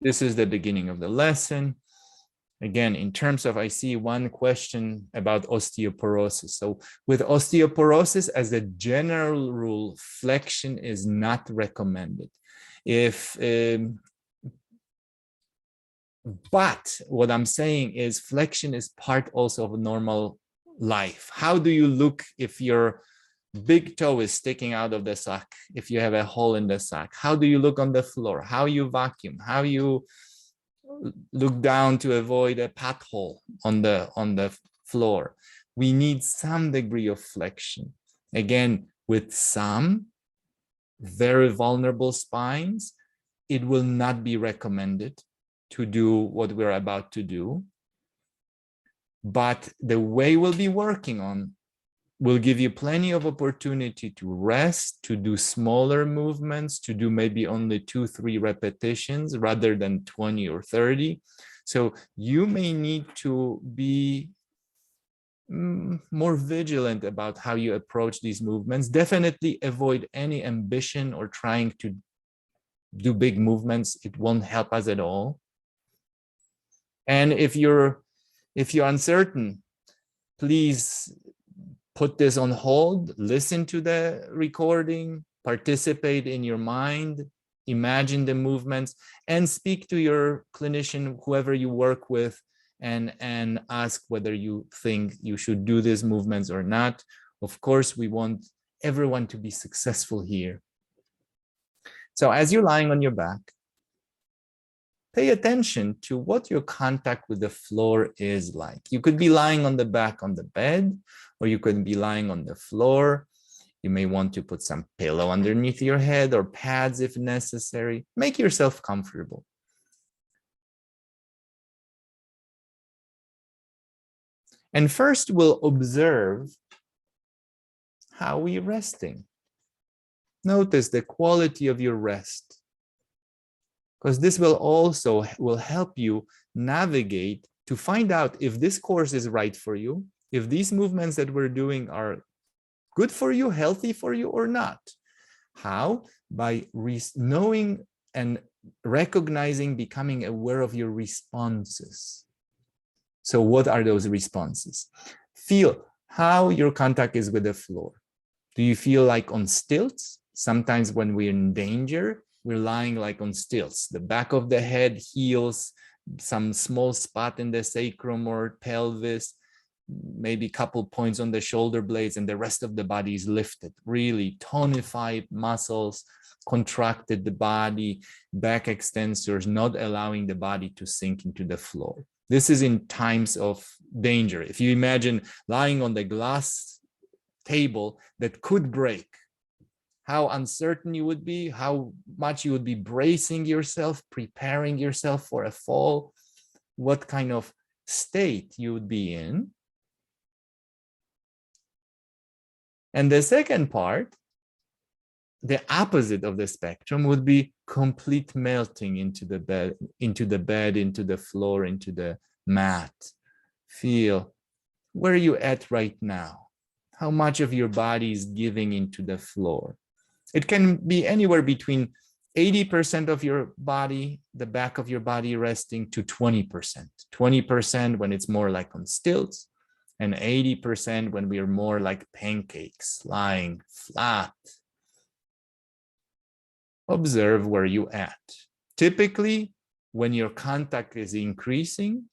This is the beginning of the lesson. Again, in terms of, I see one question about osteoporosis. So with osteoporosis, as a general rule, flexion is not recommended. But what I'm saying is flexion is part also of normal life. How do you look if your big toe is sticking out of the sock, if you have a hole in the sock? How do you look on the floor? How you vacuum? How you look down to avoid a pothole on the floor? We need some degree of flexion. Again, with some very vulnerable spines, it will not be recommended to do what we're about to do. But the way we'll be working on will give you plenty of opportunity to rest, to do smaller movements, to do maybe only 2-3 repetitions rather than 20 or 30. So you may need to be more vigilant about how you approach these movements. Definitely avoid any ambition or trying to do big movements. It won't help us at all. And if you're uncertain, please put this on hold, listen to the recording, participate in your mind, imagine the movements, and speak to your clinician, whoever you work with, and ask whether you think you should do these movements or not. Of course, we want everyone to be successful here. So as you're lying on your back, pay attention to what your contact with the floor is like. You could be lying on the back on the bed, or you could be lying on the floor. You may want to put some pillow underneath your head or pads if necessary. Make yourself comfortable. And first, we'll observe how we're resting. Notice the quality of your rest, because this will also help you navigate to find out if this course is right for you, if these movements that we're doing are good for you, healthy for you, or not. How? By knowing and recognizing, becoming aware of your responses. So what are those responses? Feel how your contact is with the floor. Do you feel like on stilts? Sometimes when we're in danger, we're lying like on stilts. The back of the head, heels, some small spot in the sacrum or pelvis, maybe a couple points on the shoulder blades, and the rest of the body is lifted. Really tonified muscles, contracted the body, back extensors, not allowing the body to sink into the floor. This is in times of danger. If you imagine lying on the glass table that could break, how uncertain you would be, how much you would be bracing yourself, preparing yourself for a fall, what kind of state you would be in. And the second part, the opposite of the spectrum, would be complete melting into the bed, into the floor, into the mat. Feel, where are you at right now? How much of your body is giving into the floor? It can be anywhere between 80% of your body, the back of your body resting, to 20%. 20% when it's more like on stilts, and 80% when we are more like pancakes, lying flat. Observe where you're at. Typically, when your contact is increasing,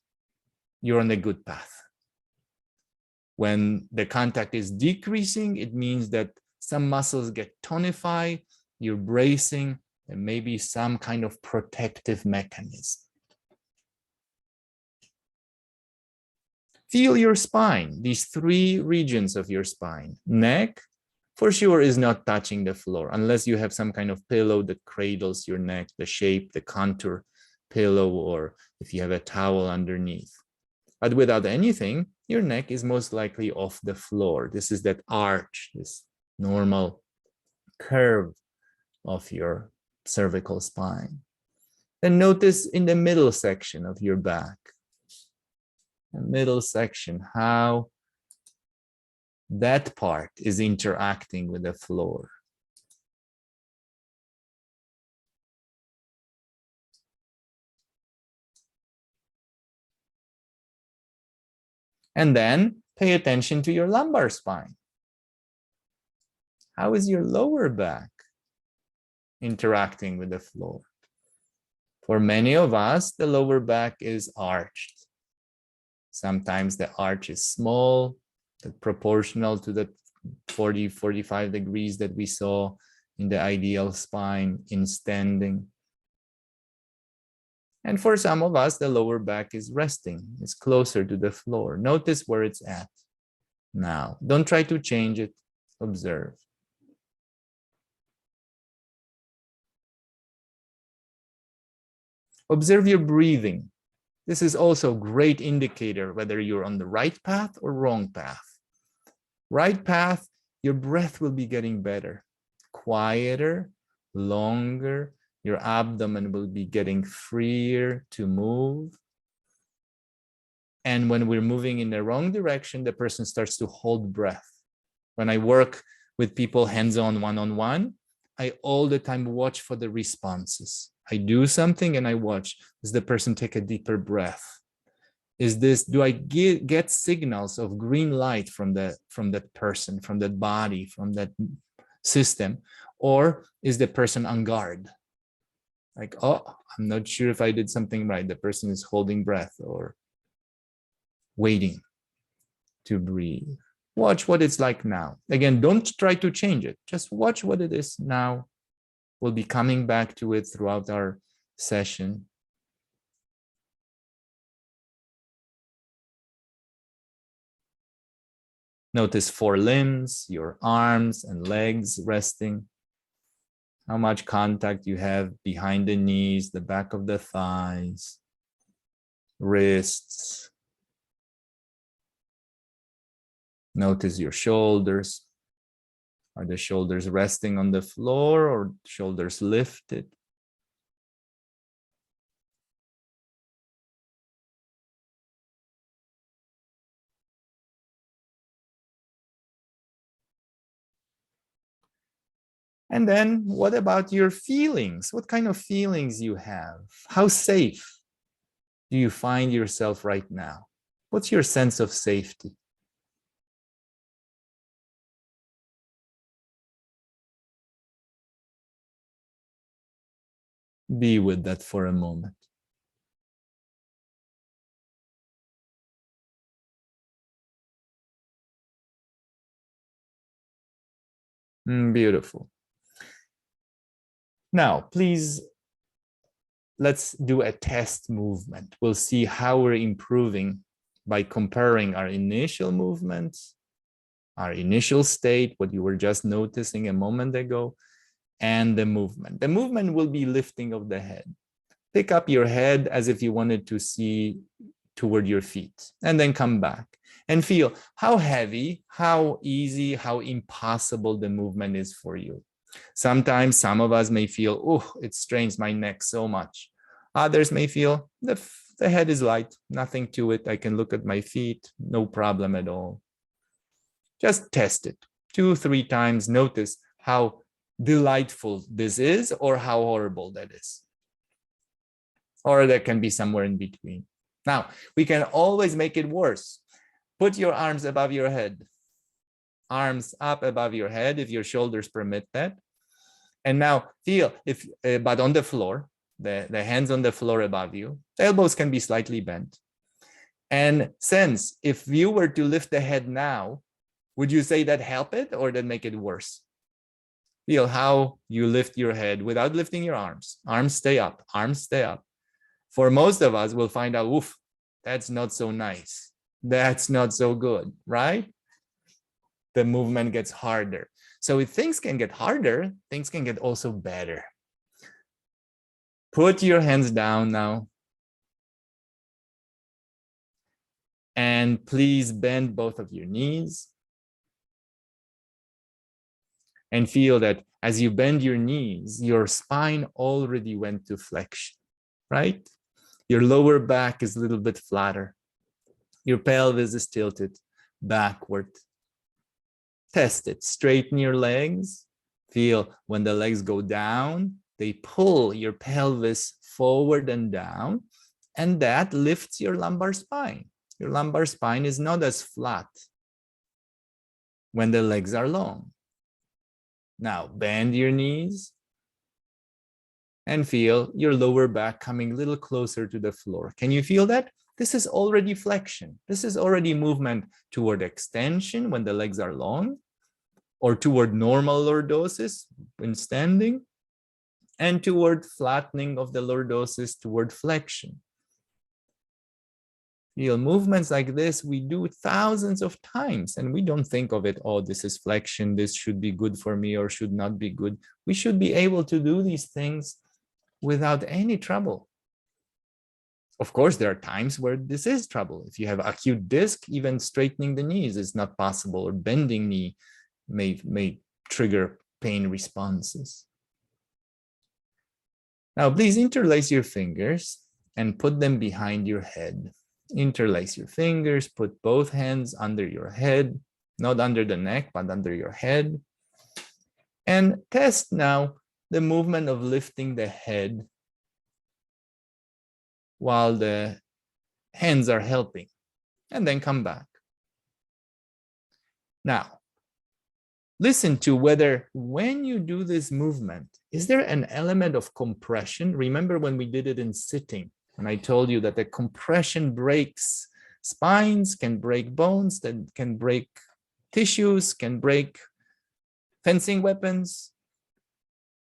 you're on a good path. When the contact is decreasing, it means that some muscles get tonified, you're bracing, and maybe some kind of protective mechanism. Feel your spine, these 3 regions of your spine. Neck, for sure, is not touching the floor, unless you have some kind of pillow that cradles your neck, the shape, the contour pillow, or if you have a towel underneath. But without anything, your neck is most likely off the floor. This is that arch, this normal curve of your cervical spine. Then notice in the middle section of your back, the middle section, how that part is interacting with the floor. And then pay attention to your lumbar spine. How is your lower back interacting with the floor? For many of us, the lower back is arched. Sometimes the arch is small, proportional to the 40, 45 degrees that we saw in the ideal spine in standing. And for some of us, the lower back is resting. It's closer to the floor. Notice where it's at now. Don't try to change it. Observe. Observe your breathing. This is also a great indicator whether you're on the right path or wrong path. Right path, your breath will be getting better, quieter, longer. Your abdomen will be getting freer to move. And when we're moving in the wrong direction, the person starts to hold breath. When I work with people hands-on, one-on-one, I all the time watch for the responses. I do something and I watch. Does the person take a deeper breath? Do I get signals of green light from that person, from that body, from that system? Or is the person on guard? Like, oh, I'm not sure if I did something right. The person is holding breath or waiting to breathe. Watch what it's like now. Again, don't try to change it. Just watch what it is now. We'll be coming back to it throughout our session. Notice forelimbs, your arms and legs resting. How much contact you have behind the knees, the back of the thighs, wrists. Notice your shoulders. Are the shoulders resting on the floor or shoulders lifted? And then what about your feelings? What kind of feelings you have? How safe do you find yourself right now? What's your sense of safety? Be with that for a moment. Beautiful. Now, please, let's do a test movement. We'll see how we're improving by comparing our initial movements, our initial state, what you were just noticing a moment ago, and the movement. The movement will be lifting of the head. Pick up your head as if you wanted to see toward your feet, and then come back and feel how heavy, how easy, how impossible the movement is for you. Sometimes some of us may feel, oh, it strains my neck so much. Others may feel the head is light, nothing to it. I can look at my feet, no problem at all. Just test it 2-3 times. Notice how delightful this is or how horrible that is. Or there can be somewhere in between. Now, we can always make it worse. Put your arms above your head. Arms up above your head if your shoulders permit that. And now feel, but on the floor, the hands on the floor above you. The elbows can be slightly bent. And sense, if you were to lift the head now, would you say that help it or that make it worse? Feel how you lift your head without lifting your arms. Arms stay up, arms stay up. For most of us, we'll find out, oof, that's not so nice. That's not so good, right? The movement gets harder. So if things can get harder, things can get also better. Put your hands down now. And please bend both of your knees. And feel that as you bend your knees, your spine already went to flexion, right? Your lower back is a little bit flatter. Your pelvis is tilted backward. Test it. Straighten your legs. Feel when the legs go down, they pull your pelvis forward and down, and that lifts your lumbar spine. Your lumbar spine is not as flat when the legs are long. Now bend your knees and feel your lower back coming a little closer to the floor. Can you feel that? This is already flexion. This is already movement toward extension when the legs are long, or toward normal lordosis when standing, and toward flattening of the lordosis toward flexion. Feel movements like this we do thousands of times, and we don't think of it, oh, this is flexion, this should be good for me or should not be good. We should be able to do these things without any trouble. Of course, there are times where this is trouble. If you have acute disc, even straightening the knees is not possible, or bending knee may trigger pain responses. Now, please interlace your fingers and put them behind your head. Interlace your fingers, put both hands under your head, not under the neck, but under your head. And test now the movement of lifting the head while the hands are helping, and then come back. Now, listen to whether when you do this movement, is there an element of compression? Remember when we did it in sitting, and I told you that the compression breaks spines, can break bones, that can break tissues, can break fencing weapons.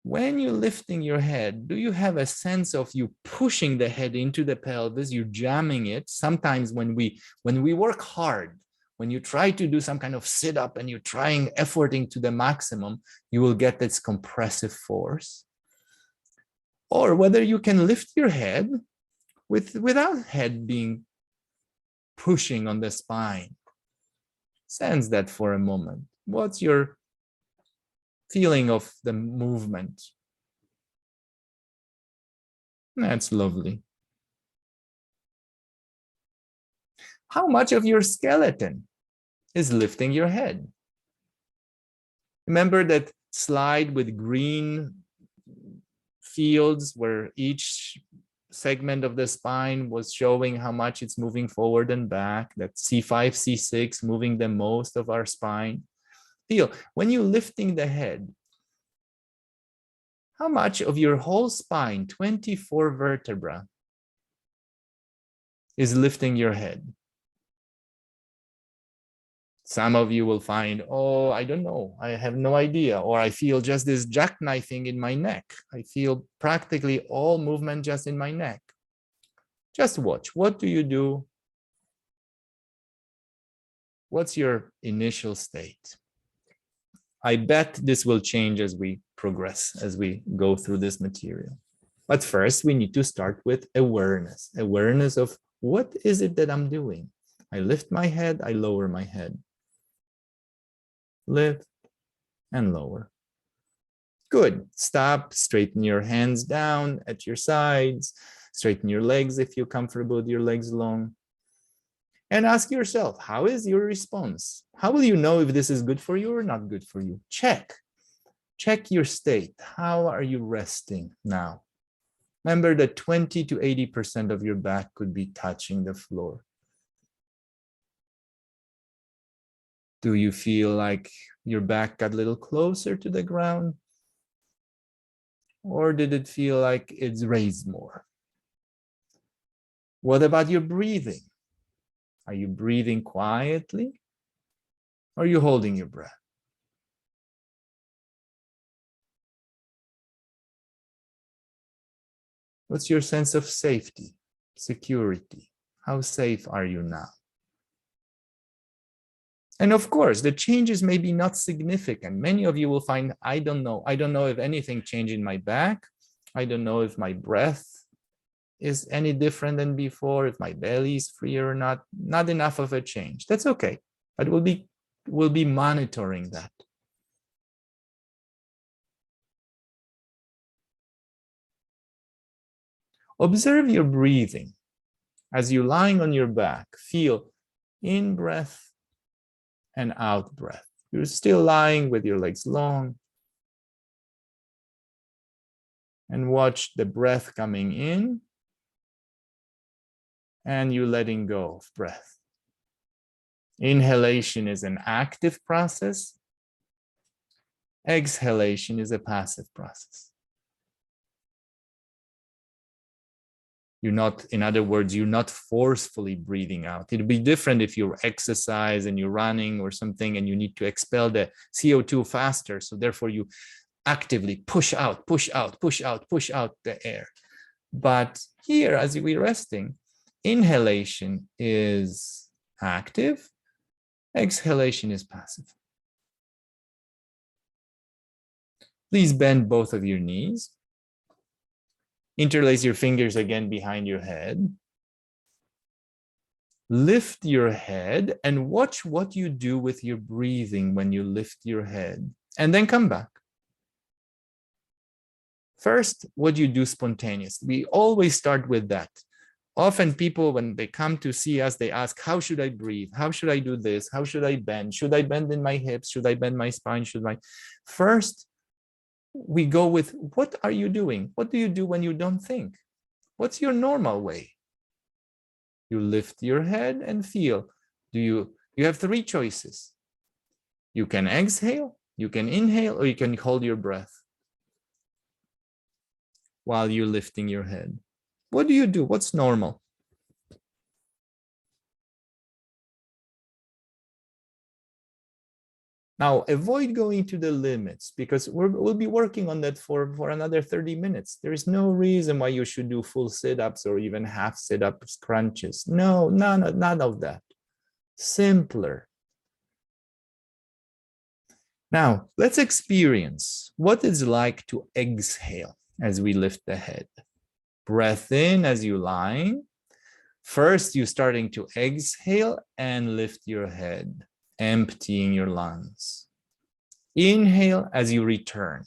When you're lifting your head, do you have a sense of you pushing the head into the pelvis, you're jamming it? Sometimes when we work hard, when you try to do some kind of sit-up and you're trying, efforting to the maximum, you will get this compressive force. Or whether you can lift your head without head being pushing on the spine. Sense that for a moment. What's your feeling of the movement? That's lovely. How much of your skeleton is lifting your head? Remember that slide with green fields where each segment of the spine was showing how much it's moving forward and back, that C5, C6 moving the most of our spine. Feel, when you're lifting the head, how much of your whole spine, 24 vertebrae, is lifting your head? Some of you will find, oh, I don't know, I have no idea, or I feel just this jackknifing in my neck. I feel practically all movement just in my neck. Just watch. What do you do? What's your initial state? I bet this will change as we progress, as we go through this material. But first, we need to start with awareness. Awareness of what is it that I'm doing? I lift my head, I lower my head. Lift and lower. Good. Stop, straighten your hands down at your sides, straighten your legs if you're comfortable with your legs long. And ask yourself, how is your response? How will you know if this is good for you or not good for you? Check. Check your state. How are you resting now? Remember that 20 to 80% of your back could be touching the floor. Do you feel like your back got a little closer to the ground? Or did it feel like it's raised more? What about your breathing? Are you breathing quietly? Or are you holding your breath? What's your sense of safety, security? How safe are you now? And of course, the changes may be not significant. Many of you will find, I don't know if anything changed in my back. I don't know if my breath is any different than before, if my belly is freer or not. Not enough of a change. That's okay. But we'll be monitoring that. Observe your breathing. As you're lying on your back, feel in breath and out breath. You're still lying with your legs long. And watch the breath coming in and you letting go of breath. Inhalation is an active process. Exhalation is a passive process. You're not, in other words, you're not forcefully breathing out. It'd be different if you exercise and you're running or something and you need to expel the CO2 faster. So therefore you actively push out, push out, push out, push out the air. But here, as we're resting, inhalation is active, exhalation is passive. Please bend both of your knees. Interlace your fingers again behind your head. Lift your head and watch what you do with your breathing when you lift your head, and then come back. First, what you do spontaneously. We always start with that. Often people, when they come to see us, they ask, how should I breathe? How should I do this? How should I bend? Should I bend in my hips? Should I bend my spine? First, we go with, what are you doing? What do you do when you don't think? What's your normal way? You lift your head and feel. You have three choices. You can exhale, you can inhale, or you can hold your breath while you're lifting your head. What do you do? What's normal? Now, avoid going to the limits, because we'll be working on that for another 30 minutes. There is no reason why you should do full sit-ups or even half sit-ups, crunches. No, none of that. Simpler. Now, let's experience what it's like to exhale as we lift the head. Breath in as you lie. First, you're starting to exhale and lift your head, emptying your lungs. Inhale as you return.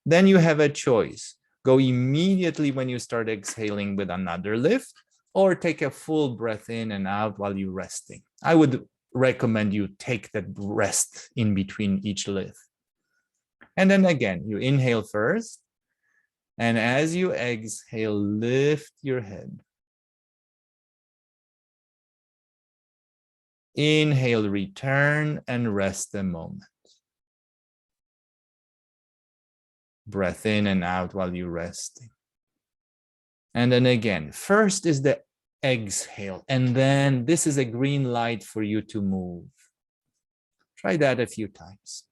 Then you have a choice. Go immediately when you start exhaling with another lift, or take a full breath in and out while you're resting. I would recommend you take that rest in between each lift. And then again, you inhale first, and as you exhale, lift your head. Inhale, return, and rest a moment. Breath in and out while you're resting. And then again, first is the exhale, and then this is a green light for you to move. Try that a few times.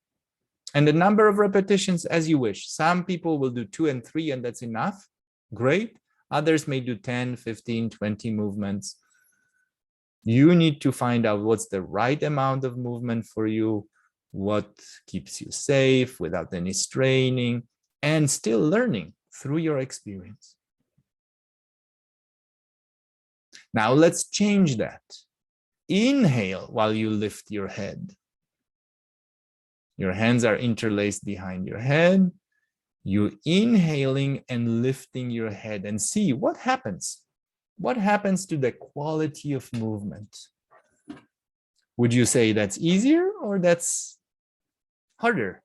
And the number of repetitions as you wish. Some people will do 2 and 3, and that's enough. Great. Others may do 10, 15, 20 movements. You need to find out what's the right amount of movement for you, what keeps you safe without any straining, and still learning through your experience. Now let's change that. Inhale while you lift your head. Your hands are interlaced behind your head. You're inhaling and lifting your head, and see what happens. What happens to the quality of movement? Would you say that's easier or that's harder?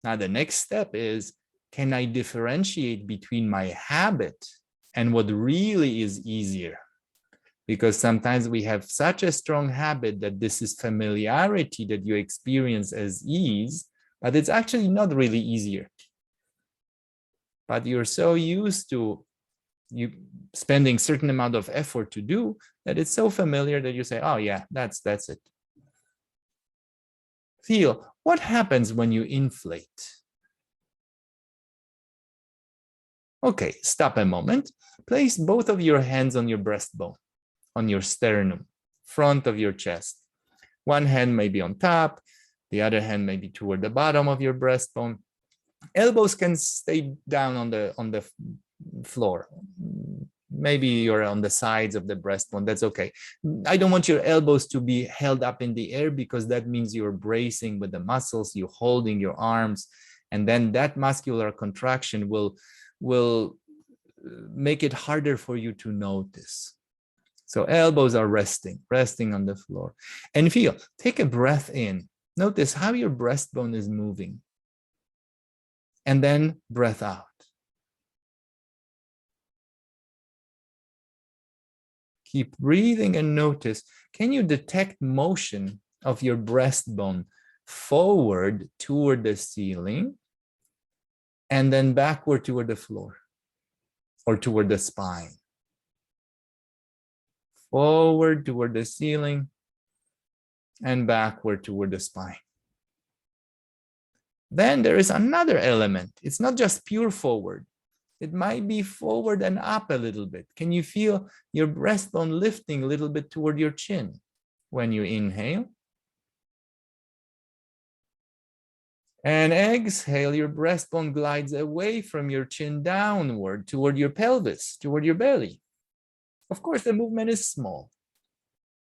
Now, the next step is, can I differentiate between my habit and what really is easier? Because sometimes we have such a strong habit that this is familiarity that you experience as ease, but it's actually not really easier. But you're so used to you spending certain amount of effort to do that it's so familiar that you say, oh yeah, that's it. Feel what happens when you inflate. Okay, stop a moment. Place both of your hands on your breastbone, on your sternum, front of your chest. One hand may be on top, the other hand may be toward the bottom of your breastbone. Elbows can stay down on the floor. Maybe you're on the sides of the breastbone, that's okay. I don't want your elbows to be held up in the air, because that means you're bracing with the muscles, you're holding your arms, and then that muscular contraction will make it harder for you to notice. So elbows are resting on the floor. And feel, take a breath in. Notice how your breastbone is moving. And then breath out. Keep breathing and notice, can you detect motion of your breastbone forward toward the ceiling and then backward toward the floor or toward the spine? Forward toward the ceiling and backward toward the spine. Then there is another element. It's not just pure forward. It might be forward and up a little bit. Can you feel your breastbone lifting a little bit toward your chin when you inhale? And exhale, your breastbone glides away from your chin downward toward your pelvis, toward your belly. Of course, the movement is small,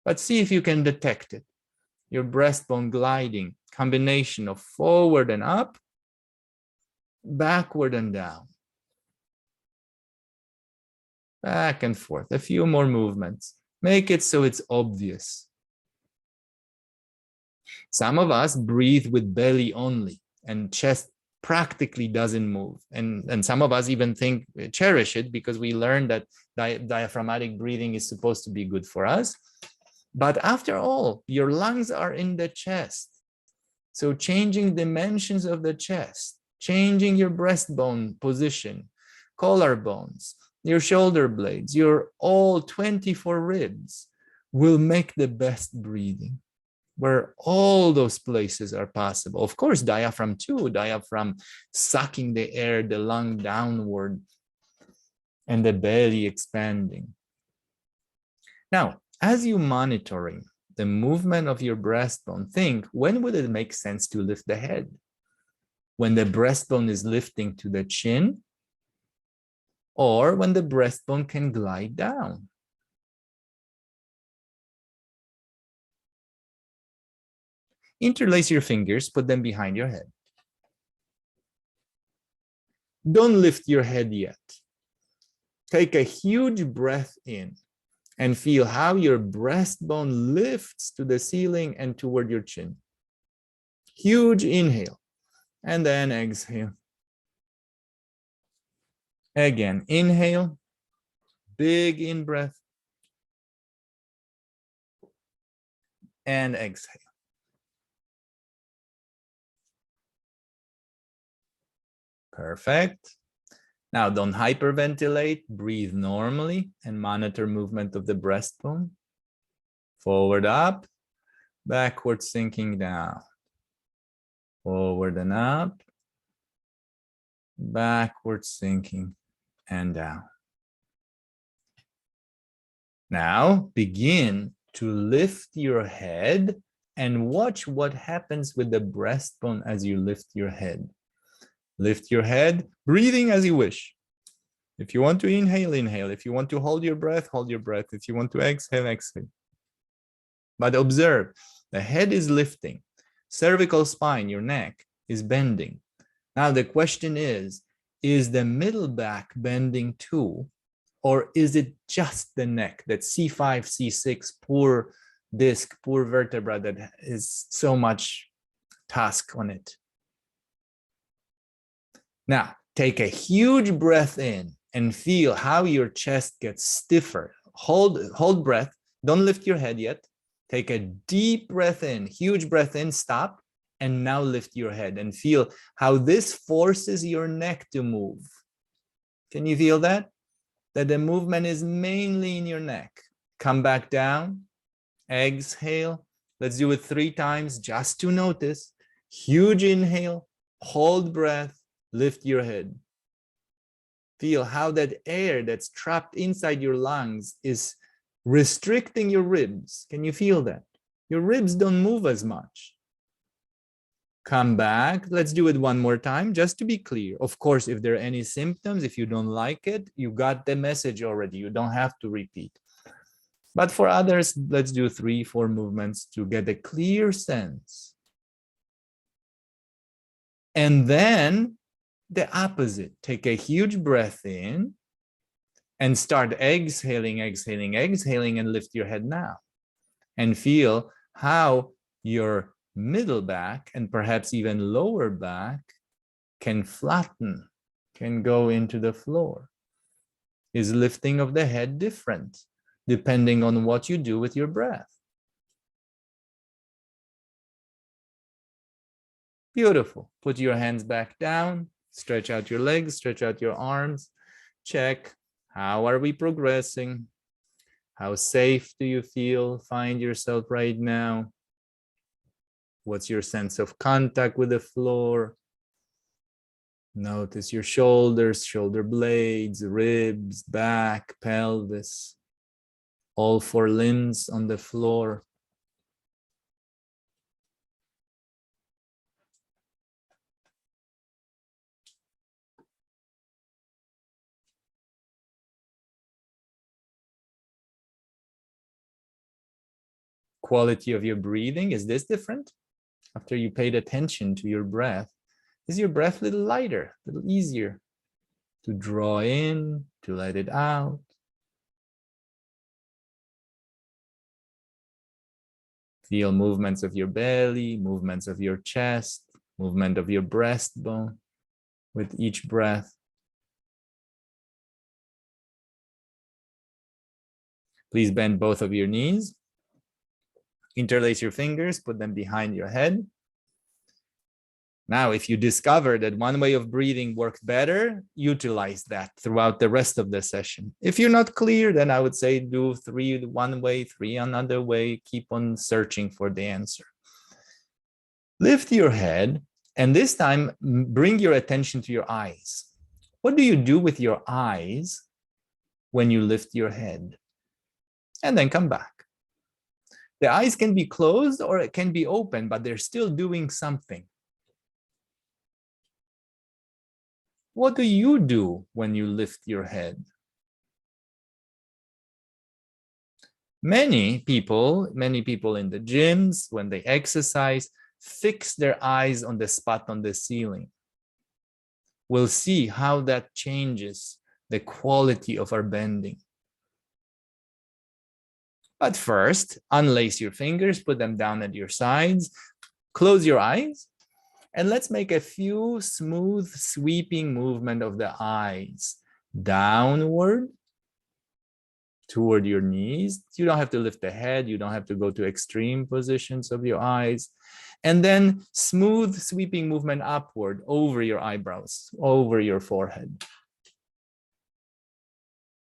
but see if you can detect it. Your breastbone gliding, combination of forward and up, backward and down. Back and forth, a few more movements. Make it so it's obvious. Some of us breathe with belly only and chest practically doesn't move. And some of us even cherish it because we learned that diaphragmatic breathing is supposed to be good for us. But after all, your lungs are in the chest. So changing dimensions of the chest, changing your breastbone position, collarbones, your shoulder blades, your all 24 ribs will make the best breathing, where all those places are possible. Of course, diaphragm too, diaphragm sucking the air, the lung downward, and the belly expanding. Now, as you're monitoring the movement of your breastbone, think, when would it make sense to lift the head? When the breastbone is lifting to the chin, or when the breastbone can glide down? Interlace your fingers, put them behind your head. Don't lift your head yet. Take a huge breath in and feel how your breastbone lifts to the ceiling and toward your chin. Huge inhale, and then exhale. Again, inhale, big in-breath, and exhale. Perfect. Now don't hyperventilate, breathe normally and monitor movement of the breastbone. Forward up, backward sinking down. Forward and up, backward sinking and down. Now begin to lift your head and watch what happens with the breastbone as you lift your head. Lift your head, breathing as you wish. If you want to inhale, inhale. If you want to hold your breath, hold your breath. If you want to exhale, exhale. But observe, the head is lifting. Cervical spine, your neck, is bending. Now the question is the middle back bending too? Or is it just the neck, that C5, C6, poor disc, poor vertebra that is so much task on it? Now, take a huge breath in and feel how your chest gets stiffer. Hold breath. Don't lift your head yet. Take a deep breath in, huge breath in, stop, and now lift your head and feel how this forces your neck to move. Can you feel that? That the movement is mainly in your neck. Come back down, exhale. Let's do it 3 times just to notice. Huge inhale, hold breath, lift your head. Feel how that air that's trapped inside your lungs is restricting your ribs. Can you feel that? Your ribs don't move as much. Come back. Let's do it one more time just to be clear. Of course, if there are any symptoms, if you don't like it, you got the message already. You don't have to repeat. But for others, let's do 3, 4 movements to get a clear sense. And then the opposite. Take a huge breath in and start exhaling, exhaling, exhaling, and lift your head now. And feel how your middle back and perhaps even lower back can flatten, can go into the floor. Is lifting of the head different? depending on what you do with your breath. Beautiful. Put your hands back down, stretch out your legs, stretch out your arms. Check, how are we progressing? How safe do you find yourself right now? What's your sense of contact with the floor? Notice your shoulders, shoulder blades, ribs, back, pelvis, all four limbs on the floor. Quality of your breathing, is this different? After you paid attention to your breath, is your breath a little lighter, a little easier to draw in, to let it out? Feel movements of your belly, movements of your chest, movement of your breastbone with each breath. Please bend both of your knees. Interlace your fingers, put them behind your head. Now, if you discover that one way of breathing works better, utilize that throughout the rest of the session. If you're not clear, then I would say do 3 one way, 3 another way. Keep on searching for the answer. Lift your head, and this time bring your attention to your eyes. What do you do with your eyes when you lift your head? And then come back. The eyes can be closed or it can be open, but they're still doing something. What do you do when you lift your head? Many people in the gyms, when they exercise, fix their eyes on the spot on the ceiling. We'll see how that changes the quality of our bending. But first, unlace your fingers, put them down at your sides, close your eyes, and let's make a few smooth, sweeping movement of the eyes. Downward, toward your knees. You don't have to lift the head. You don't have to go to extreme positions of your eyes. And then smooth, sweeping movement upward over your eyebrows, over your forehead.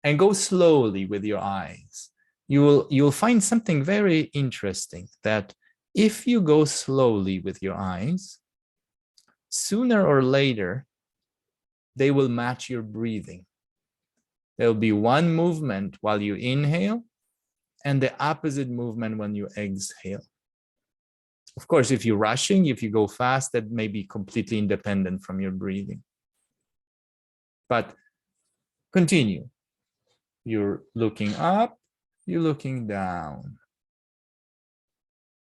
And go slowly with your eyes. You'll find something very interesting, that if you go slowly with your eyes, sooner or later, they will match your breathing. There'll be one movement while you inhale and the opposite movement when you exhale. Of course, if you're rushing, if you go fast, that may be completely independent from your breathing. But continue. You're looking up, you're looking down.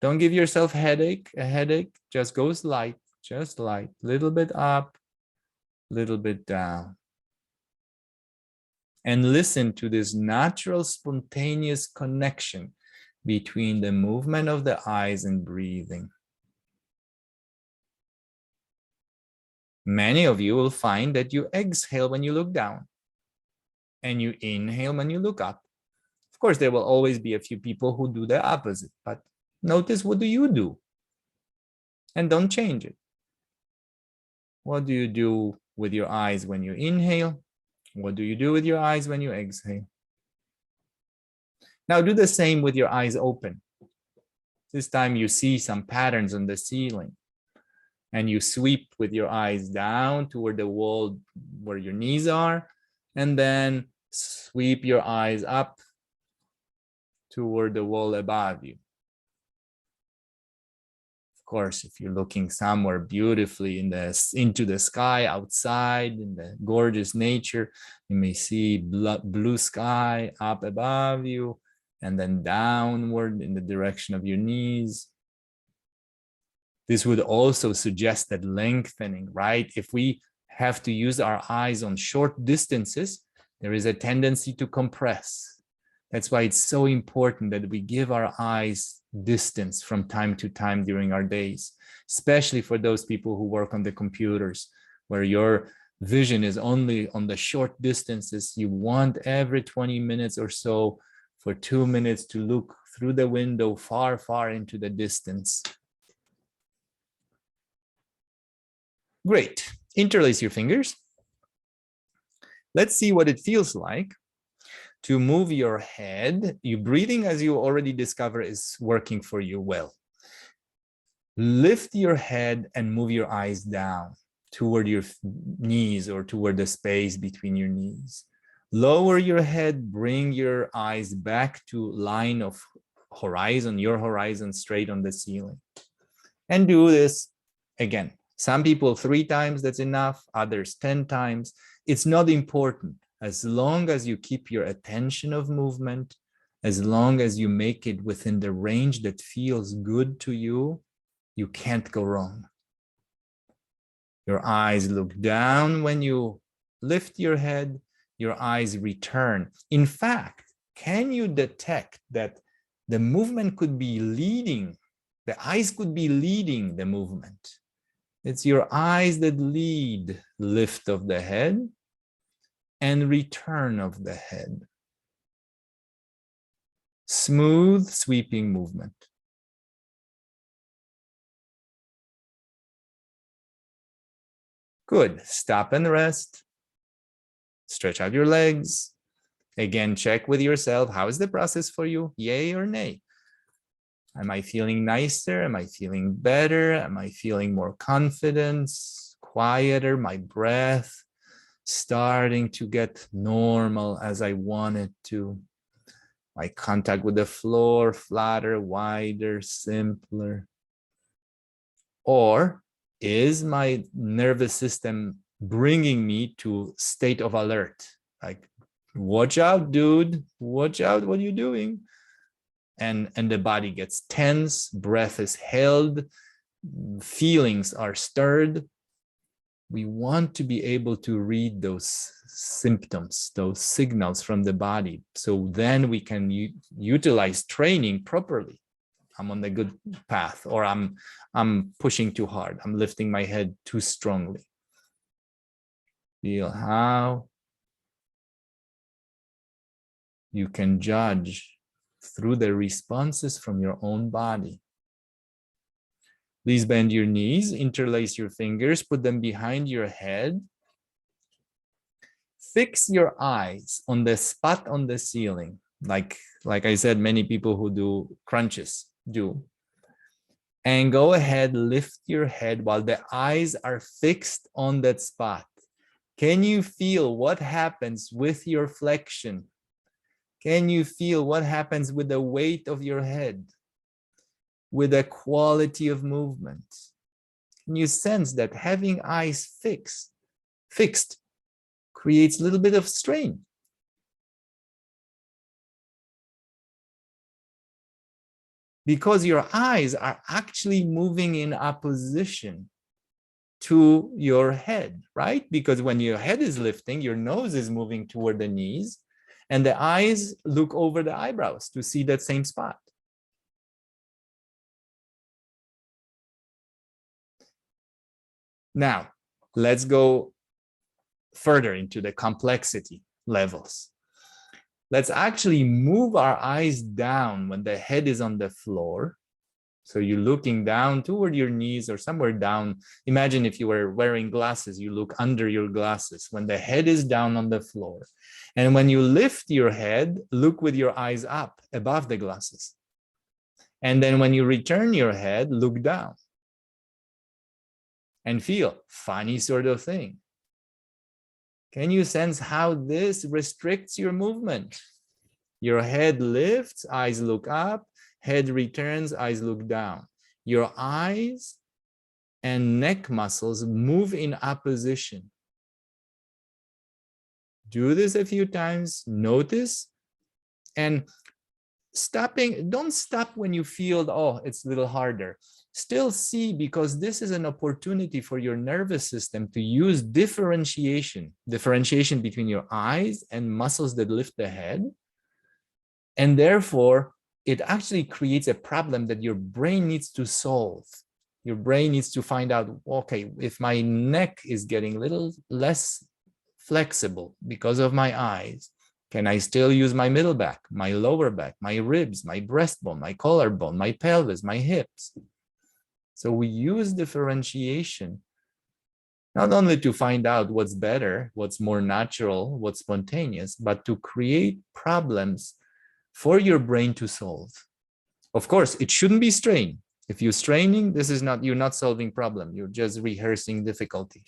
Don't give yourself a headache. Just go light, just light. Little bit up, little bit down. And listen to this natural, spontaneous connection between the movement of the eyes and breathing. Many of you will find that you exhale when you look down and you inhale when you look up. Of course, there will always be a few people who do the opposite, but notice, what do you do? And don't change it. What do you do with your eyes when you inhale? What do you do with your eyes when you exhale? Now do the same with your eyes open. This time you see some patterns on the ceiling, and you sweep with your eyes down toward the wall where your knees are, and then sweep your eyes up toward the wall above you. Of course, if you're looking somewhere beautifully into the sky outside in the gorgeous nature, you may see blue sky up above you and then downward in the direction of your knees. This would also suggest that lengthening, right? If we have to use our eyes on short distances, there is a tendency to compress. That's why it's so important that we give our eyes distance from time to time during our days, especially for those people who work on the computers, where your vision is only on the short distances. You want every 20 minutes or so for 2 minutes to look through the window far, far into the distance. Great. Interlace your fingers. Let's see what it feels like to move your head. Your breathing, as you already discovered, is working for you well. Lift your head and move your eyes down toward your knees or toward the space between your knees. Lower your head, bring your eyes back to line of horizon, your horizon straight on the ceiling. And do this again. Some people 3 times, that's enough, others 10 times. It's not important. As long as you keep your attention of movement, as long as you make it within the range that feels good to you, you can't go wrong. Your eyes look down when you lift your head, your eyes return. In fact, can you detect that the movement could be leading, the eyes could be leading the movement? It's your eyes that lead lift of the head and return of the head. Smooth, sweeping movement. Good. Stop and rest. Stretch out your legs. Again, check with yourself. How is the process for you? Yay or nay? Am I feeling nicer? Am I feeling better? Am I feeling more confidence, quieter? My breath starting to get normal as I want it to. My contact with the floor, flatter, wider, simpler. Or is my nervous system bringing me to state of alert? Like, watch out, dude. Watch out, what are you doing? And the body gets tense, breath is held, feelings are stirred. We want to be able to read those symptoms, those signals from the body. So then we can utilize training properly. I'm on the good path, or I'm pushing too hard. I'm lifting my head too strongly. Feel how you can judge through the responses from your own body. Please bend your knees, interlace your fingers, put them behind your head. Fix your eyes on the spot on the ceiling, like I said, many people who do crunches do. And go ahead, lift your head while the eyes are fixed on that spot. Can you feel what happens with your flexion? Can you feel what happens with the weight of your head? With the quality of movement? Can you sense that having eyes fixed creates a little bit of strain? Because your eyes are actually moving in opposition to your head, right? Because when your head is lifting, your nose is moving toward the knees, and the eyes look over the eyebrows to see that same spot. Now, let's go further into the complexity levels. Let's actually move our eyes down when the head is on the floor. So you're looking down toward your knees or somewhere down. Imagine if you were wearing glasses, you look under your glasses when the head is down on the floor. And when you lift your head, look with your eyes up above the glasses. And then when you return your head, look down. And feel funny sort of thing. Can you sense how this restricts your movement? Your head lifts, eyes look up, head returns, eyes look down. Your eyes and neck muscles move in opposition. Do this a few times, notice, and don't stop when you feel, oh, it's a little harder. Still see, because this is an opportunity for your nervous system to use differentiation between your eyes and muscles that lift the head. And therefore, it actually creates a problem that your brain needs to solve. Your brain needs to find out, okay, if my neck is getting a little less flexible because of my eyes, Can I still use my middle back, my lower back, my ribs, my breastbone, my collarbone, my pelvis, my hips? So we use differentiation not only to find out what's better, what's more natural, what's spontaneous, but to create problems for your brain to solve. Of course, it shouldn't be strain. If you're straining, this is not, you're not solving problem. You're just rehearsing difficulty.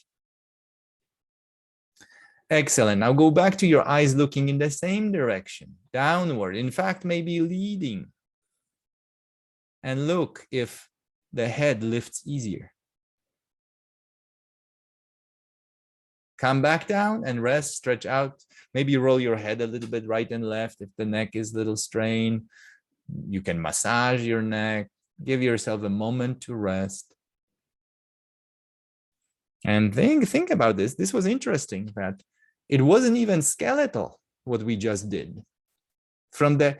Excellent. Now go back to your eyes looking in the same direction, downward. In fact, maybe leading. And look if the head lifts easier. Come back down and rest, stretch out. Maybe roll your head a little bit right and left. If the neck is a little strained, you can massage your neck. Give yourself a moment to rest. And think about this. This was interesting that it wasn't even skeletal, what we just did. From the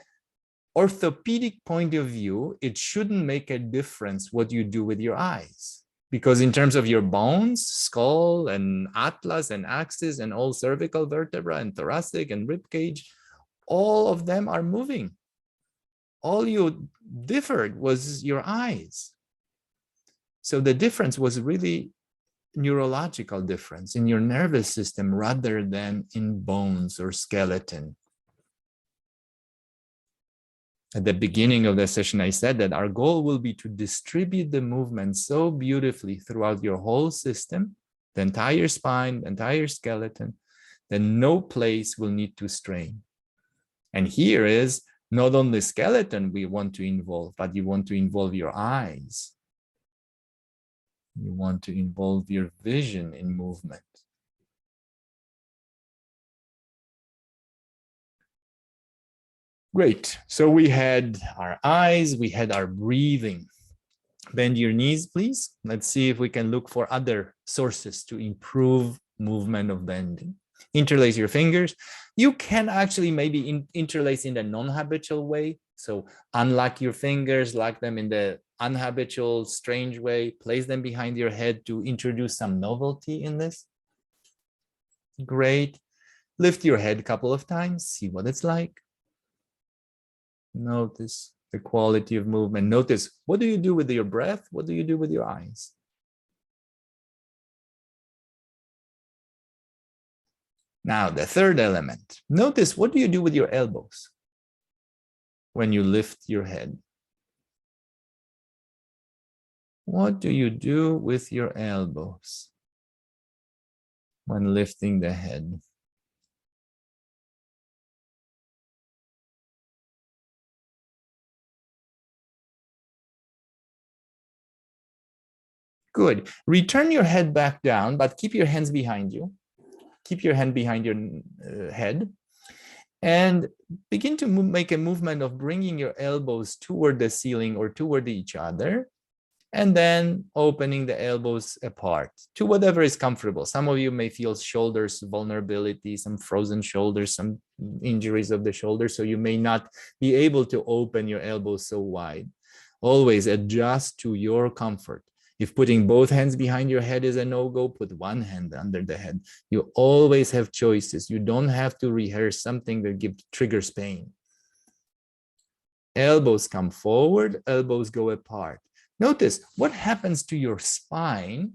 orthopedic point of view, it shouldn't make a difference what you do with your eyes. Because in terms of your bones, skull and atlas and axis and all cervical vertebra and thoracic and rib cage, all of them are moving. All you differed was your eyes. So the difference was really neurological difference in your nervous system rather than in bones or skeleton. At the beginning of the session, I said that our goal will be to distribute the movement so beautifully throughout your whole system, the entire spine, the entire skeleton, that no place will need to strain. And here is not only skeleton we want to involve, but you want to involve your eyes. You want to involve your vision in movement. Great. So we had our eyes, we had our breathing. Bend your knees, please. Let's see if we can look for other sources to improve movement of bending. Interlace your fingers. You can actually maybe interlace in the non-habitual way. So unlock your fingers, lock them in the unhabitual, strange way, place them behind your head to introduce some novelty in this. Great. Lift your head a couple of times, see what it's like. Notice the quality of movement. Notice, what do you do with your breath? What do you do with your eyes? Now, the third element. Notice, what do you do with your elbows when you lift your head? What do you do with your elbows when lifting the head? Good. Return your head back down, but keep your hands behind you. Keep your hand behind your head. And begin to make a movement of bringing your elbows toward the ceiling or toward each other. And then opening the elbows apart to whatever is comfortable. Some of you may feel shoulders vulnerability, some frozen shoulders, some injuries of the shoulder. So you may not be able to open your elbows so wide. Always adjust to your comfort. If putting both hands behind your head is a no-go, put one hand under the head. You always have choices. You don't have to rehearse something that triggers pain. Elbows come forward, elbows go apart. Notice what happens to your spine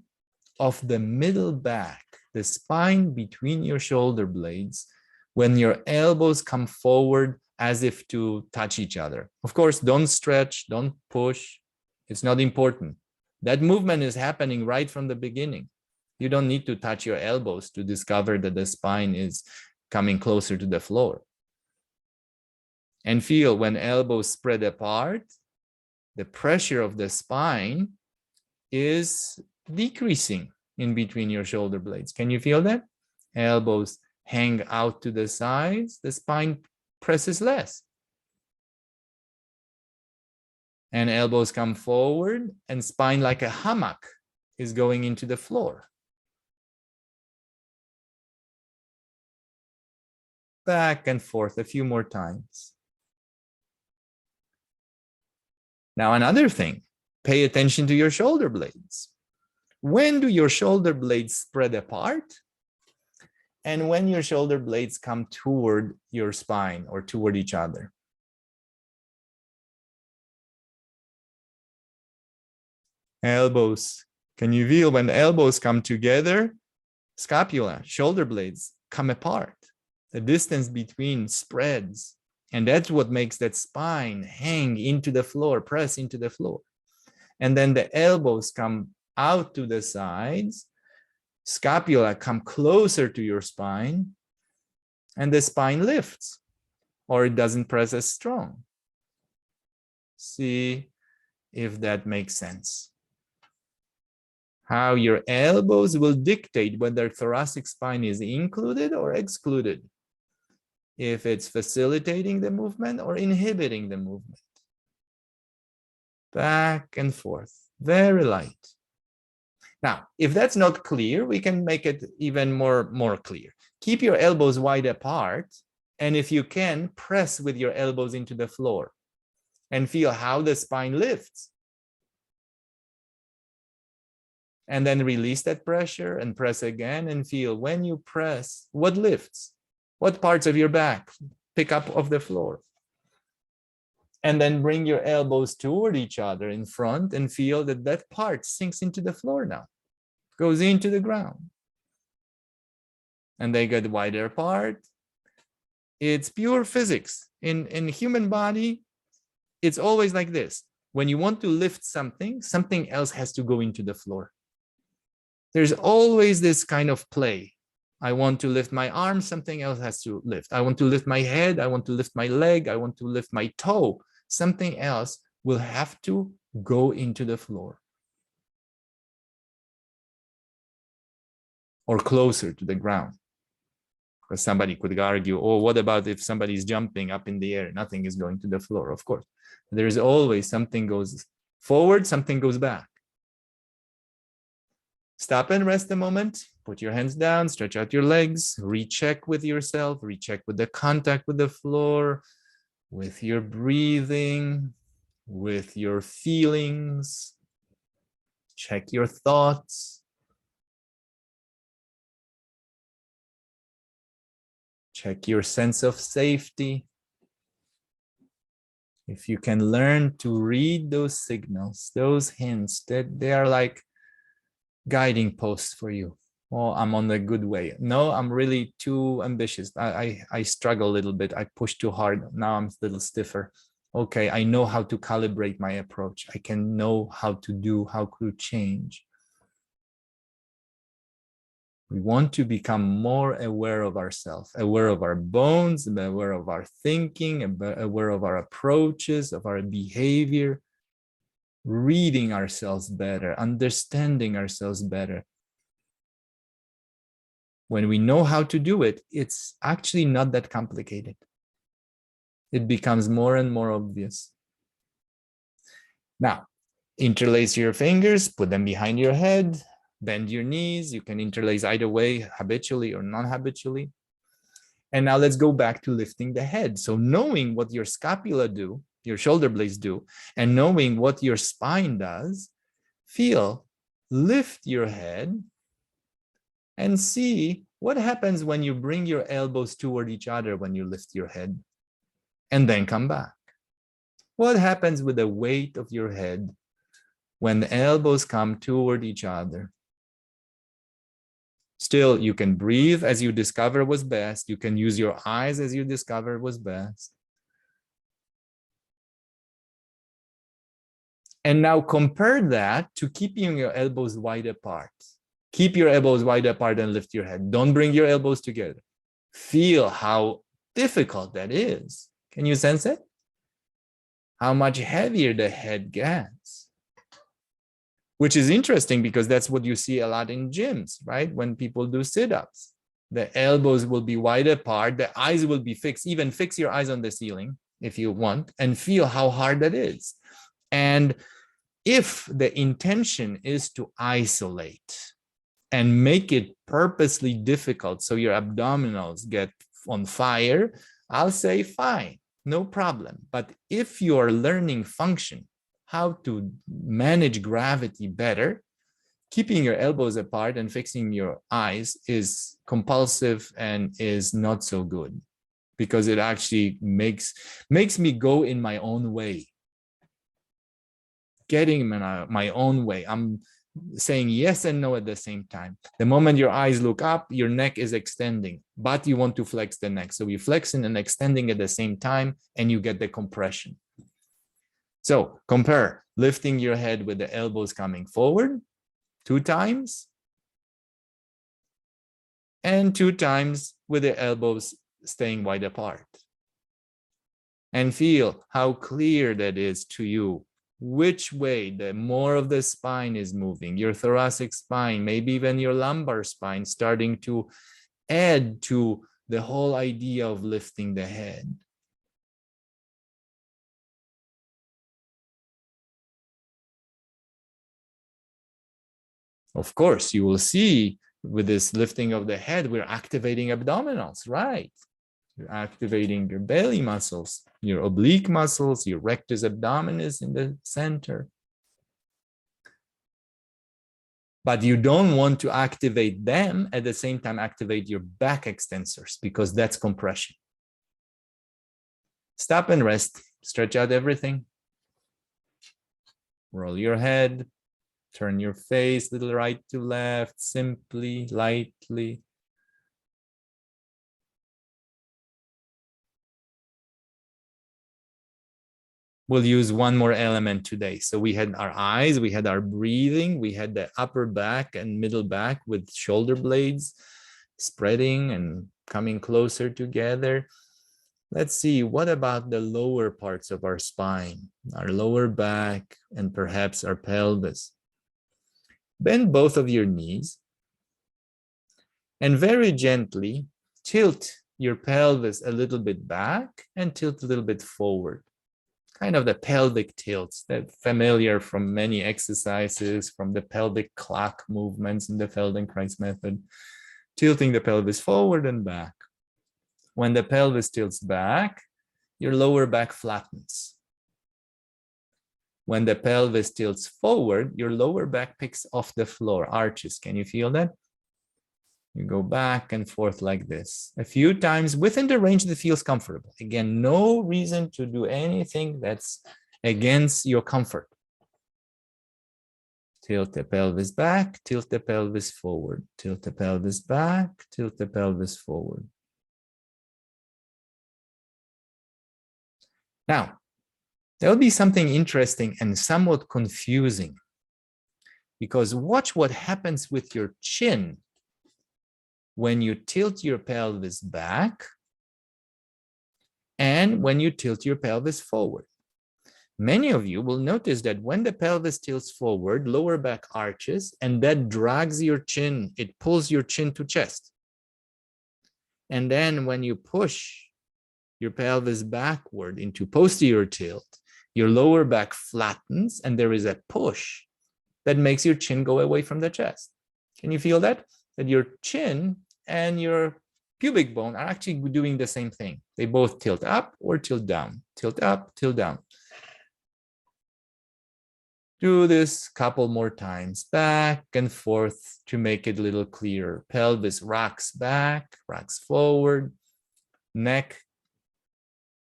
of the middle back, the spine between your shoulder blades, when your elbows come forward as if to touch each other. Of course, don't stretch, don't push. It's not important. That movement is happening right from the beginning. You don't need to touch your elbows to discover that the spine is coming closer to the floor. And feel when elbows spread apart, the pressure of the spine is decreasing in between your shoulder blades. Can you feel that? Elbows hang out to the sides, the spine presses less. And elbows come forward and spine like a hammock is going into the floor. Back and forth a few more times. Now, another thing, pay attention to your shoulder blades. When do your shoulder blades spread apart? and when your shoulder blades come toward your spine or toward each other. Elbows. Can you feel when the elbows come together? Scapula, shoulder blades come apart. The distance between spreads. And that's what makes that spine hang into the floor, press into the floor. And then the elbows come out to the sides. Scapula come closer to your spine. And the spine lifts, or it doesn't press as strong. See if that makes sense. How your elbows will dictate whether thoracic spine is included or excluded, if it's facilitating the movement or inhibiting the movement. Back and forth, very light. Now, if that's not clear, we can make it even more clear. Keep your elbows wide apart, and if you can, press with your elbows into the floor and feel how the spine lifts. And then release that pressure and press again and feel when you press, what lifts? What parts of your back pick up off the floor? And then bring your elbows toward each other in front and feel that that part sinks into the floor now, goes into the ground. And they get wider apart. It's pure physics. In human body, it's always like this. When you want to lift something, something else has to go into the floor. There's always this kind of play. I want to lift my arm, something else has to lift. I want to lift my head, I want to lift my leg, I want to lift my toe. Something else will have to go into the floor. Or closer to the ground. Because somebody could argue, oh, what about if somebody's jumping up in the air? Nothing is going to the floor, of course. There is always something goes forward, something goes back. Stop and rest a moment. Put your hands down, stretch out your legs, recheck with yourself, recheck with the contact with the floor, with your breathing, with your feelings. Check your thoughts. Check your sense of safety. If you can learn to read those signals, those hints, that they are like guiding posts for you. Oh, I'm on the good way. No, I'm really too ambitious. I struggle a little bit. I push too hard. Now I'm a little stiffer. Okay, I know how to calibrate my approach. I can know how to change. We want to become more aware of ourselves, aware of our bones, aware of our thinking, aware of our approaches, of our behavior, reading ourselves better, understanding ourselves better. When we know how to do it, it's actually not that complicated. It becomes more and more obvious. Now, interlace your fingers, put them behind your head, bend your knees. You can interlace either way, habitually or non-habitually. And now let's go back to lifting the head. So knowing what your scapula do, your shoulder blades do, and knowing what your spine does, lift your head and see what happens when you bring your elbows toward each other when you lift your head, and then come back. What happens with the weight of your head when the elbows come toward each other? Still, you can breathe as you discover was best. You can use your eyes as you discover was best. And now compare that to keeping your elbows wide apart. Keep your elbows wide apart and lift your head. Don't bring your elbows together. Feel how difficult that is. Can you sense it? How much heavier the head gets. Which is interesting because that's what you see a lot in gyms, right? When people do sit-ups, the elbows will be wide apart, the eyes will be fixed. Even fix your eyes on the ceiling if you want, and feel how hard that is. And if the intention is to isolate and make it purposely difficult so your abdominals get on fire, I'll say fine, no problem. But if you are learning function, how to manage gravity better, keeping your elbows apart and fixing your eyes is compulsive and is not so good, because it actually makes me go in my own way, getting my own way. I'm saying yes and no at the same time. The moment your eyes look up, your neck is extending, but you want to flex the neck. So you flexing and extending at the same time, and you get the compression. So compare lifting your head with the elbows coming forward 2 times, and 2 times with the elbows staying wide apart. And feel how clear that is to you. Which way the more of the spine is moving, your thoracic spine, maybe even your lumbar spine, starting to add to the whole idea of lifting the head. Of course, you will see with this lifting of the head, we're activating abdominals, right? You're activating your belly muscles, your oblique muscles, your rectus abdominis in the center. But you don't want to activate them at the same time activate your back extensors, because that's compression. Stop and rest. Stretch out everything. Roll your head. Turn your face a little right to left, simply, lightly. We'll use one more element today. So we had our eyes, we had our breathing, we had the upper back and middle back with shoulder blades spreading and coming closer together. Let's see, what about the lower parts of our spine, our lower back, and perhaps our pelvis? Bend both of your knees and very gently tilt your pelvis a little bit back and tilt a little bit forward. Kind of the pelvic tilts that familiar from many exercises, from the pelvic clock movements in the Feldenkrais method, tilting the pelvis forward and back. When the pelvis tilts back, your lower back flattens. When the pelvis tilts forward, your lower back picks off the floor, arches. Can you feel that? You go back and forth like this a few times within the range that feels comfortable. Again, no reason to do anything that's against your comfort. Tilt the pelvis back, tilt the pelvis forward, tilt the pelvis back, tilt the pelvis forward. Now, there'll be something interesting and somewhat confusing, because watch what happens with your chin when you tilt your pelvis back and when you tilt your pelvis forward. Many of you will notice that when the pelvis tilts forward, lower back arches, and that drags your chin. It pulls your chin to chest. And then when you push your pelvis backward into posterior tilt, your lower back flattens and there is a push that makes your chin go away from the chest. Can you feel that? That your chin and your pubic bone are actually doing the same thing. They both tilt up or tilt down, tilt up, tilt down. Do this a couple more times, back and forth to make it a little clearer. Pelvis rocks back, rocks forward. Neck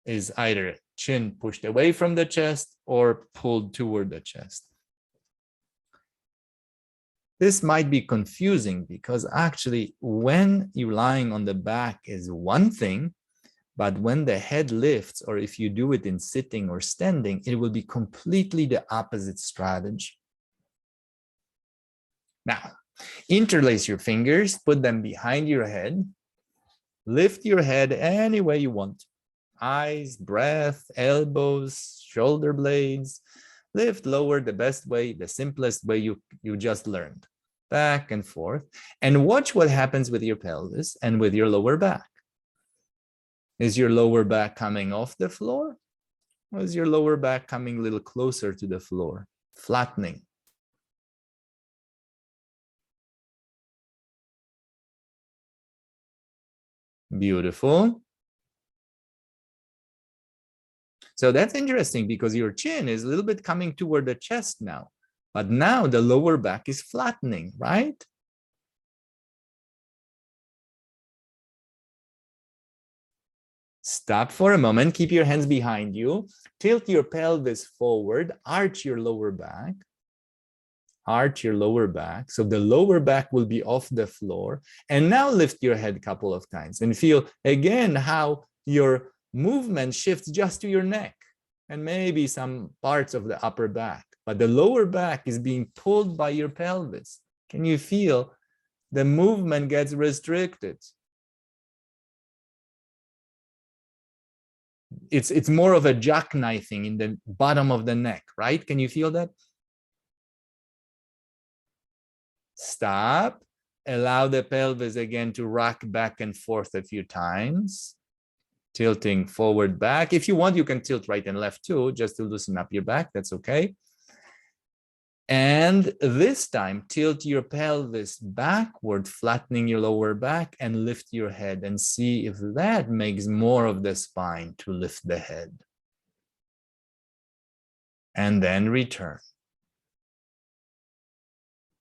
is either chin pushed away from the chest or pulled toward the chest. This might be confusing because actually when you're lying on the back is one thing, but when the head lifts, or if you do it in sitting or standing, it will be completely the opposite strategy. Now, interlace your fingers, put them behind your head, lift your head any way you want. Eyes, breath, elbows, shoulder blades. Lift lower the best way, the simplest way you just learned. Back and forth. And watch what happens with your pelvis and with your lower back. Is your lower back coming off the floor? Or is your lower back coming a little closer to the floor? Flattening. Beautiful. So that's interesting because your chin is a little bit coming toward the chest now. But now the lower back is flattening, right? Stop for a moment, keep your hands behind you, tilt your pelvis forward, arch your lower back. Arch your lower back. So the lower back will be off the floor. And now lift your head a couple of times and feel again how your movement shifts just to your neck and maybe some parts of the upper back. But the lower back is being pulled by your pelvis. Can you feel the movement gets restricted? It's more of a jackknifing in the bottom of the neck, right? Can you feel that? Stop. Allow the pelvis again to rock back and forth a few times. Tilting forward back. If you want, you can tilt right and left too, just to loosen up your back. That's okay. And this time, tilt your pelvis backward, flattening your lower back, and lift your head and see if that makes more of the spine to lift the head. And then return.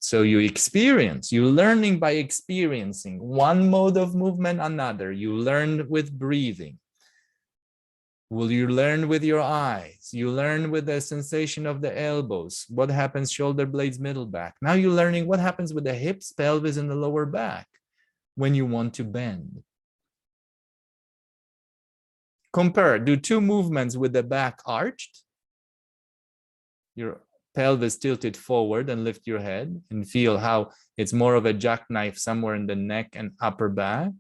So you experience, you're learning by experiencing one mode of movement, another. You learn with breathing. Will you learn with your eyes? You learn with the sensation of the elbows. What happens, shoulder blades, middle back. Now you're learning what happens with the hips, pelvis, and the lower back when you want to bend. Compare, do two movements with the back arched. Your pelvis tilted forward and lift your head and feel how it's more of a jackknife somewhere in the neck and upper back.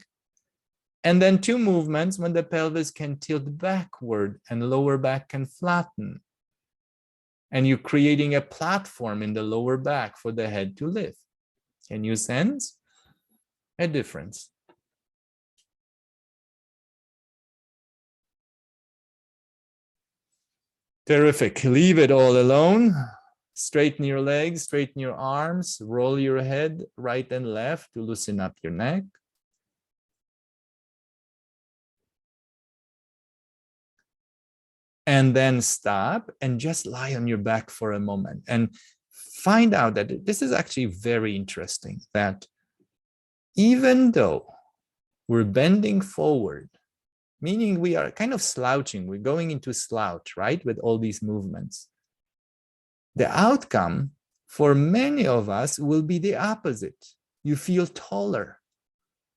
And then two movements when the pelvis can tilt backward and lower back can flatten. And you're creating a platform in the lower back for the head to lift. Can you sense a difference? Terrific. Leave it all alone. Straighten your legs, straighten your arms, roll your head right and left to loosen up your neck. And then stop and just lie on your back for a moment and find out that this is actually very interesting, that even though we're bending forward, meaning we are kind of slouching, we're going into slouch, right, with all these movements, the outcome for many of us will be the opposite. You feel taller.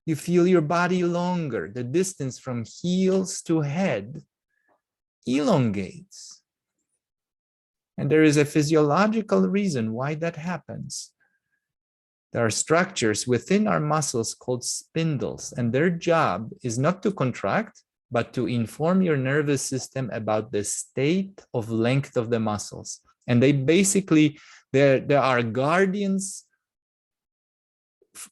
You feel your body longer. The distance from heels to head elongates. And there is a physiological reason why that happens. There are structures within our muscles called spindles, and their job is not to contract, but to inform your nervous system about the state of length of the muscles. And they basically, there are guardians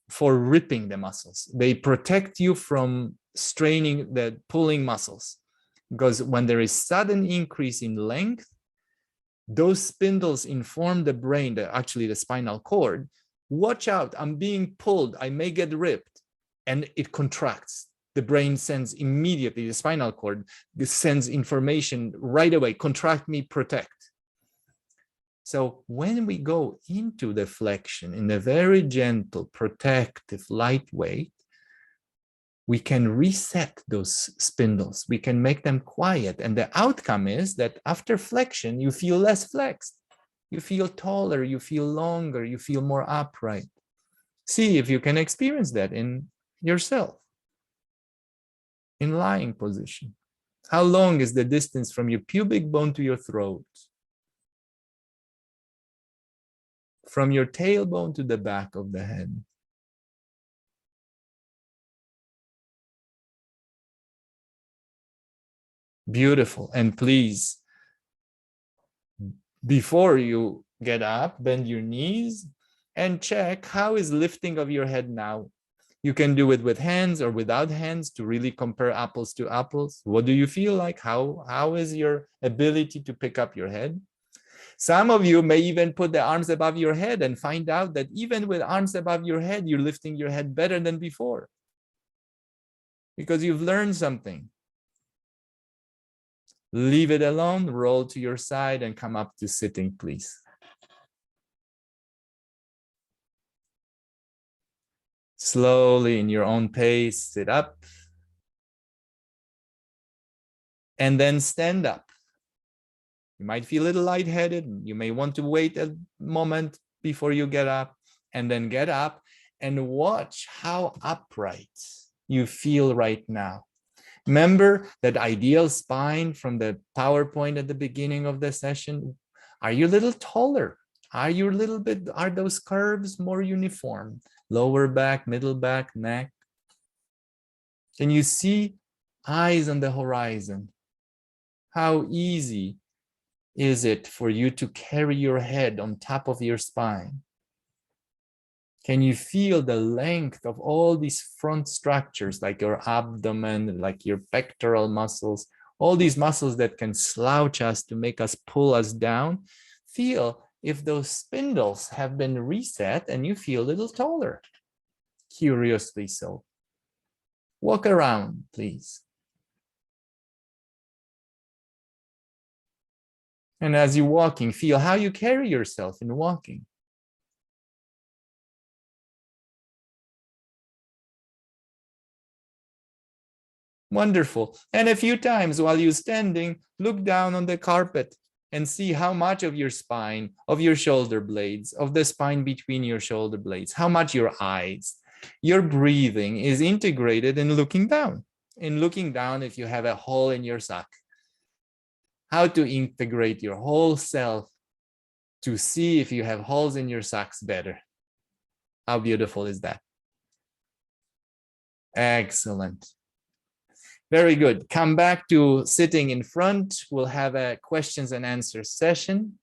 for ripping the muscles. They protect you from straining the pulling muscles. Because when there is sudden increase in length, those spindles inform the brain, actually the spinal cord, watch out, I'm being pulled, I may get ripped, and it contracts. The brain sends immediately, the spinal cord sends information right away, contract me, protect. So when we go into the flexion in a very gentle, protective, lightweight, we can reset those spindles. We can make them quiet. And the outcome is that after flexion, you feel less flexed. You feel taller, you feel longer, you feel more upright. See if you can experience that in yourself. In lying position. How long is the distance from your pubic bone to your throat? From your tailbone to the back of the head. Beautiful. And please, before you get up, bend your knees and check how is lifting of your head now. You can do it with hands or without hands to really compare apples to apples. What do you feel like? How is your ability to pick up your head? Some of you may even put the arms above your head and find out that even with arms above your head, you're lifting your head better than before because you've learned something. Leave it alone, roll to your side and come up to sitting, please. Slowly, in your own pace, sit up. And then stand up. You might feel a little lightheaded. You may want to wait a moment before you get up, and then get up and watch how upright you feel right now. Remember that ideal spine from the PowerPoint at the beginning of the session. Are you a little taller? Are those curves more uniform? Lower back, middle back, neck. Can you see eyes on the horizon? How easy is it for you to carry your head on top of your spine? Can you feel the length of all these front structures, like your abdomen, like your pectoral muscles, all these muscles that can slouch us to make us pull us down? Feel if those spindles have been reset and you feel a little taller. Curiously so. Walk around, please. And as you're walking, feel how you carry yourself in walking. Wonderful. And a few times while you're standing, look down on the carpet and see how much of your spine, of your shoulder blades, of the spine between your shoulder blades, how much your eyes, your breathing is integrated in looking down. In looking down, if you have a hole in your sock, how to integrate your whole self to see if you have holes in your socks better. How beautiful is that? Excellent. Very good. Come back to sitting in front. We'll have a questions and answers session.